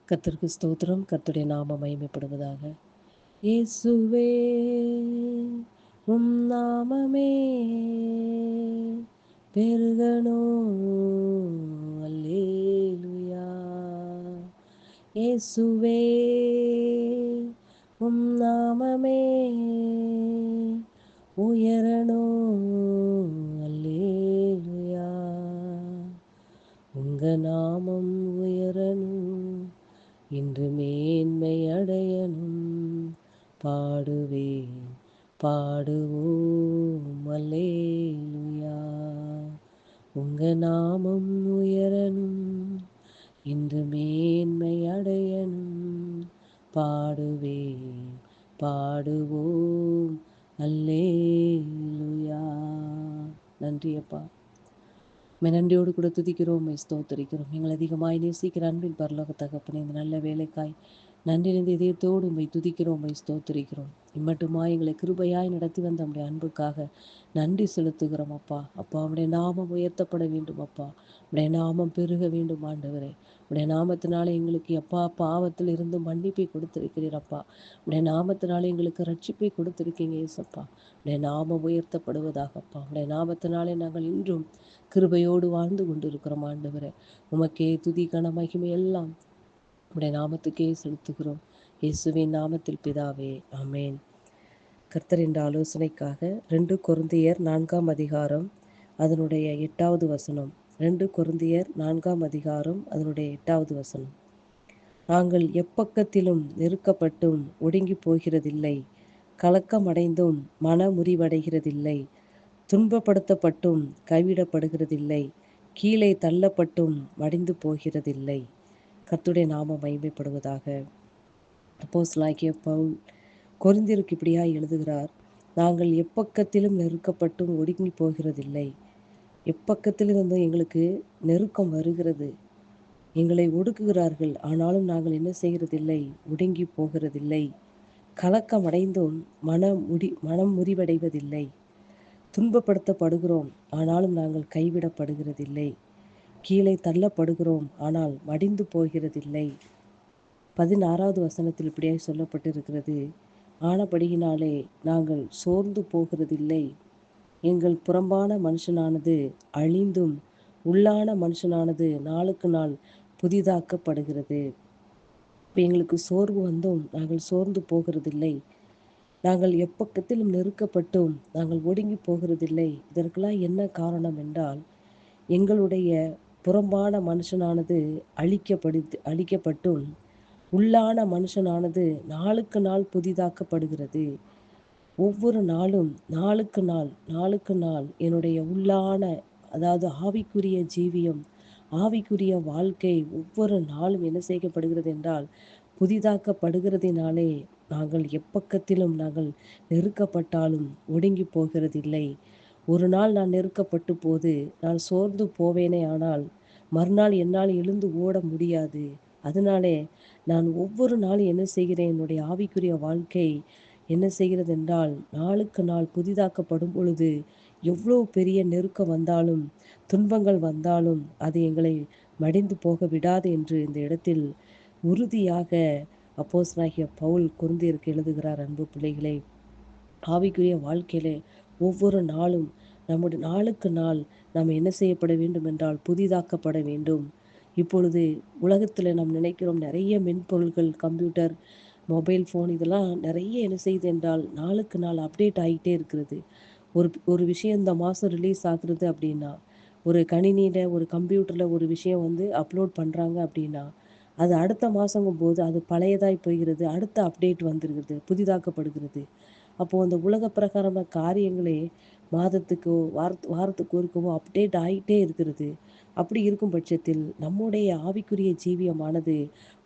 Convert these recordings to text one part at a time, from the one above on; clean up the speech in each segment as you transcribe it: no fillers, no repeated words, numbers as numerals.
கர்த்தருக்கு ஸ்தோத்திரம். கர்த்தருடைய நாமம் மகிமைப்படுவதாக. இயேசுவே உம் நாமமே பெருகணும். அல்லேலூயா. இயேசுவே உம் நாமமே உயரணும். அல்லேலூயா. உங்க நாமம் உயரணும், இன்று மேன்மை அடையணும். பாடுவேன், பாடுவோம் அல்லேலூயா. உங்க நாமம் உயரணும், இன்று மேன்மை அடையணும். பாடுவேன், பாடுவோம் அல்லேலூயா. நன்றி அப்பா. நன்றியோடு கூட துதிக்கிறோம், ஸ்தோத்தரிக்கிறோம். எங்கள் அதிகமாய் நேசிக்கிற அன்பின் பரலோக தகப்பனே, இந்த நல்ல வேலைக்காய் நன்றி நிறைந்த இதயத்தோடு உம்மை துதிக்கிறோம், உம்மை ஸ்தோத்தரிக்கிறோம். இம்மட்டுமாய் எங்களை கிருபையாய் நடத்தி வந்த நம்முடைய அன்புக்காக நன்றி செலுத்துகிறோம் அப்பா. அப்பா, உம்முடைய நாமம் உயர்த்தப்பட வேண்டும் அப்பா. உம்முடைய நாமம் பெருக வேண்டும் ஆண்டவரே. உம்முடைய நாமத்தினாலே எங்களுக்கு அப்பா பாவத்தில் இருந்து மன்னிப்பை கொடுத்திருக்கிறீர் அப்பா. உம்முடைய நாமத்தினாலே எங்களுக்கு ரட்சிப்பை கொடுத்திருக்கீங்க ஏசப்பா. உம்முடைய நாமம் உயர்த்தப்படுவதாக அப்பா. உம்முடைய நாமத்தினாலே நாங்கள் இன்றும் கிருபையோடு வாழ்ந்து கொண்டிருக்கிறோம் ஆண்டவரே. உமக்கே துதி கன மகிமை எல்லாம் உடைய நாமத்துக்கே செலுத்துகிறோம். இயேசுவின் நாமத்தில் பிதாவே, ஆமேன். கர்த்தர் என்ற ஆலோசனைக்காக 2 கொரிந்தியர் 4ஆம் அதிகாரம் அதனுடைய 8வது வசனம். 2 கொரிந்தியர் 4ஆம் அதிகாரம் அதனுடைய 8வது வசனம். நாங்கள் எப்பக்கத்திலும் நெருக்கப்பட்டும் ஒடுங்கி போகிறதில்லை, கலக்கமடைந்தும் மன முறிவடைகிறதில்லை, துன்பப்படுத்தப்பட்டும் கைவிடப்படுகிறதில்லை, கீழே தள்ளப்பட்டும் மடிந்து போகிறதில்லை. கர்த்தருடைய நாமம் மகிமைப்படுவதாக. அப்போஸ்தலனாகிய பவுல் கொரிந்தியருக்கு இப்படியாய் எழுதுகிறார். நாங்கள் எப்பக்கத்திலும் நெருக்கப்பட்டும் ஒடுங்கி போகிறதில்லை. எப்பக்கத்திலிருந்து எங்களுக்கு நெருக்கம் வருகிறது, எங்களை ஒடுக்குகிறார்கள், ஆனாலும் நாங்கள் என்ன செய்கிறதில்லை, ஒடுங்கி போகிறதில்லை. கலக்கமடைந்தும் மனம் முறிவடைவதில்லை. துன்பப்படுத்தப்படுகிறோம், ஆனாலும் நாங்கள் கைவிடப்படுகிறதில்லை. கீழே தள்ளப்படுகிறோம், ஆனால் மடிந்து போகிறதில்லை. 16வது வசனத்தில் இப்படியாய் சொல்லப்பட்டிருக்கிறது. ஆனபடியினாலே நாங்கள் சோர்ந்து போகிறதில்லை. எங்கள் புறம்பான மனுஷனானது அழிந்தும் உள்ளான மனுஷனானது நாளுக்கு நாள் புதிதாக்கப்படுகிறது. இப்போ எங்களுக்கு சோர்வு வந்தும் நாங்கள் சோர்ந்து போகிறதில்லை. நாங்கள் எப்பக்கத்திலும் நெருக்கப்பட்டும் நாங்கள் ஒடுங்கி போகிறதில்லை. இதற்கெல்லாம் என்ன காரணம் என்றால், எங்களுடைய புறம்பான மனுஷனானது அழிக்கப்பட்டும் உள்ளான மனுஷனானது நாளுக்கு நாள் புதிதாக்கப்படுகிறது. ஒவ்வொரு நாளும் நாளுக்கு நாள் என்னுடைய உள்ளான, அதாவது ஆவிக்குரிய ஜீவியம், ஆவிக்குரிய வாழ்க்கை ஒவ்வொரு நாளும் என்ன செய்யப்படுகிறது என்றால் புதிதாக்கப்படுகிறதினாலே நாங்கள் எப்பக்கத்திலும் நாங்கள் நெருக்கப்பட்டாலும் ஒடுங்கி போகிறதில்லை. ஒரு நாள் நான் நெருக்கப்பட்டு போது நான் சோர்ந்து போவேனே, ஆனால் மறுநாள் என்னால் எழுந்து ஓட முடியாது. அதனாலே நான் ஒவ்வொரு நாளும் என்ன செய்கிறேன், என்னுடைய ஆவிக்குரிய வாழ்க்கை என்ன செய்கிறது என்றால் நாளுக்கு நாள் புதிதாக்கப்படும் பொழுது எவ்வளோ பெரிய நெருக்கம் வந்தாலும் துன்பங்கள் வந்தாலும் அது எங்களை மடிந்து போக விடாது என்று இந்த இடத்தில் உறுதியாக அப்போஸ்தலனாகிய பவுல் கொரிந்தியருக்கு எழுதுகிறார். அன்பு பிள்ளைகளே, ஆவிக்குரிய வாழ்க்கையிலே ஒவ்வொரு நாளும் நம்முடைய நாளுக்கு நாள் நாம் என்ன செய்யப்பட வேண்டும் என்றால் புதிதாக்கப்பட வேண்டும். இப்பொழுது உலகத்தில் நாம் நினைக்கிறோம், நிறைய மென்பொருள்கள், கம்ப்யூட்டர், மொபைல் ஃபோன் இதெல்லாம் நிறைய என்ன செய்யுது என்றால் நாளுக்கு நாள் அப்டேட் ஆகிட்டே இருக்கிறது. ஒரு விஷயம் இந்த மாதம் ரிலீஸ் ஆகுறது அப்படின்னா, ஒரு கணினியில் ஒரு கம்ப்யூட்டரில் ஒரு விஷயம் வந்து அப்லோட் பண்ணுறாங்க அப்படின்னா, அது அடுத்த மாதங்கும் போது அது பழையதாய் போகிறது, அடுத்த அப்டேட் வந்துருகிறது, புதிதாக்கப்படுகிறது. அப்போது அந்த உலக பிரகாரமான காரியங்களே மாதத்துக்கோ வாரத்துக்கு ஒருக்கவோ அப்டேட் ஆகிட்டே இருக்கிறது. அப்படி இருக்கும் பட்சத்தில் நம்முடைய ஆவிக்குரிய ஜீவியமானது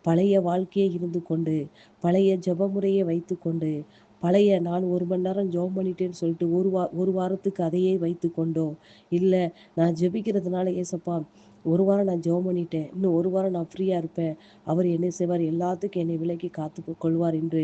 பழைய வாழ்க்கையே இருந்து கொண்டு, பழைய ஜெபமுறையை வைத்து கொண்டு, பழைய நான் 1 மணி நேரம் ஜெபம் பண்ணிட்டேன்னு சொல்லிட்டு ஒரு வாரத்துக்கு அதையே வைத்து கொண்டோ, இல்லை நான் ஜெபிக்கிறதுனால ஏசப்பா 1 வாரம் நான் ஜெபம் பண்ணிட்டேன், இன்னும் 1 வாரம் நான் ஃப்ரீயாக இருப்பேன், அவர் என்ன செய்வார், எல்லாத்துக்கும் என்னை விலக்கி காத்து கொள்வார் என்று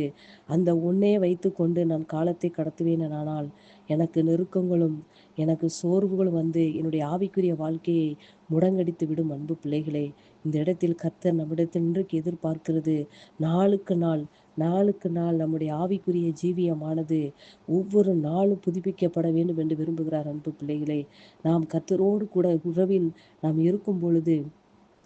அந்த ஒன்னே வைத்து கொண்டு நான் காலத்தை கடத்துவேன். ஆனால் எனக்கு நெருக்கங்களும் எனக்கு சோர்வுகளும் வந்து என்னுடைய ஆவிக்குரிய வாழ்க்கையை முடங்கடித்து விடும். அன்பு பிள்ளைகளே, இந்த இடத்தில் கர்த்தர் நம்மிடத்தில் இன்றைக்கு எதிர்பார்க்கிறது, நாளுக்கு நாள் நாளுக்கு நாள் நம்முடைய ஆவிக்குரிய ஜீவியமானது ஒவ்வொரு நாளும் புதுப்பிக்கப்பட வேண்டும் என்று விரும்புகிறார். அன்பு பிள்ளைகளே, நாம் கர்த்தரோடு கூட உறவில் நாம் இருக்கும் பொழுது,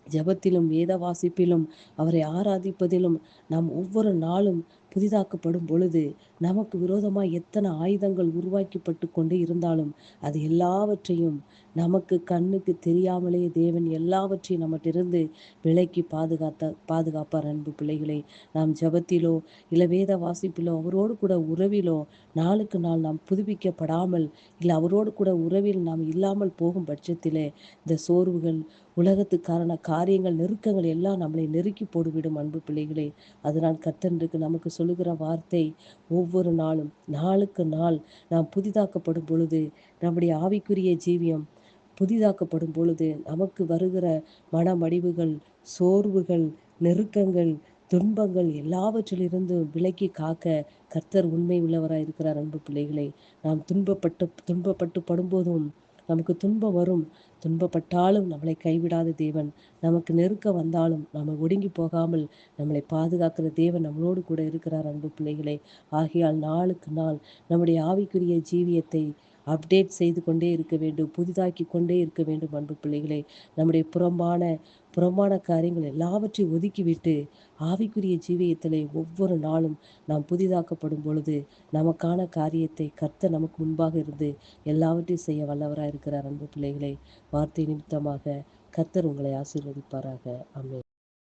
ஜெபத்திலும் வேத வாசிப்பிலும் அவரை ஆராதிப்பதிலும் நாம் ஒவ்வொரு நாளும் புதிதாக்கப்படும் பொழுது, நமக்கு விரோதமாய் எத்தனை ஆயுதங்கள் உருவாக்கப்பட்டு கொண்டு இருந்தாலும் அது எல்லாவற்றையும் நமக்கு கண்ணுக்கு தெரியாமலே தேவன் எல்லாவற்றையும் நம்மட்டிருந்து விலக்கி பாதுகாப்பார். அன்பு பிள்ளைகளே, நாம் ஜெபத்திலோ இல்லை வேத வாசிப்பிலோ அவரோடு கூட உறவிலோ நாளுக்கு நாள் நாம் புதுப்பிக்கப்படாமல், இல்லை அவரோடு கூட உறவில் நாம் இல்லாமல் போகும் பட்சத்திலே இந்த சோர்வுகள், உலகத்துக்கான காரியங்கள், நெருக்கங்கள் எல்லாம் நம்மளை நெருக்கி போடுவிடும். அன்பு பிள்ளைகளே, அதனால் கர்த்தருக்கு நமக்கு சொல்லுகிற வார்த்தை, ஒவ்வொரு நாளும் நாளுக்கு நாள் நாம் புதிதாக்கப்படும் பொழுது, நம்முடைய ஆவிக்குரிய ஜீவியம் புதிதாக்கப்படும் பொழுது நமக்கு வருகிற மனமடிவுகள், சோர்வுகள், நெருக்கங்கள், துன்பங்கள் எல்லாவற்றிலிருந்து விலக்கி காக்க கர்த்தர் உண்மை உள்ளவராய் இருக்கிறார். அன்பு பிள்ளைகளே, நாம் துன்பப்பட்டு படும்போதும் நமக்கு துன்பம் வரும். துன்பப்பட்டாலும் நம்மளை கைவிடாத தேவன், நமக்கு நெருக்க வந்தாலும் நம்ம ஒடுங்கி போகாமல் நம்மளை பாதுகாக்கிற தேவன் நம்மளோடு கூட இருக்கிறார். அன்பு பிள்ளைகளே, ஆகையால் நாளுக்கு நாள் நம்முடைய ஆவிக்குரிய ஜீவியத்தை அப்டேட் செய்து கொண்டே இருக்க வேண்டும், புதிதாக்கி கொண்டே இருக்க வேண்டும். அன்பு பிள்ளைகளே, நம்முடைய புறம்பான காரியங்கள் எல்லாவற்றையும் ஒதுக்கிவிட்டு ஆவிக்குரிய ஜீவியத்திலே ஒவ்வொரு நாளும் நாம் புதிதாக்கப்படும் பொழுது நமக்கான காரியத்தை கர்த்தர் நமக்கு முன்பாக இருந்து எல்லாவற்றையும் செய்ய வல்லவராய் இருக்கிறார். அன்பு பிள்ளைகளே, வார்த்தை நிமித்தமாக கர்த்தர் உங்களை ஆசீர்வதிப்பாராக. ஆமென்.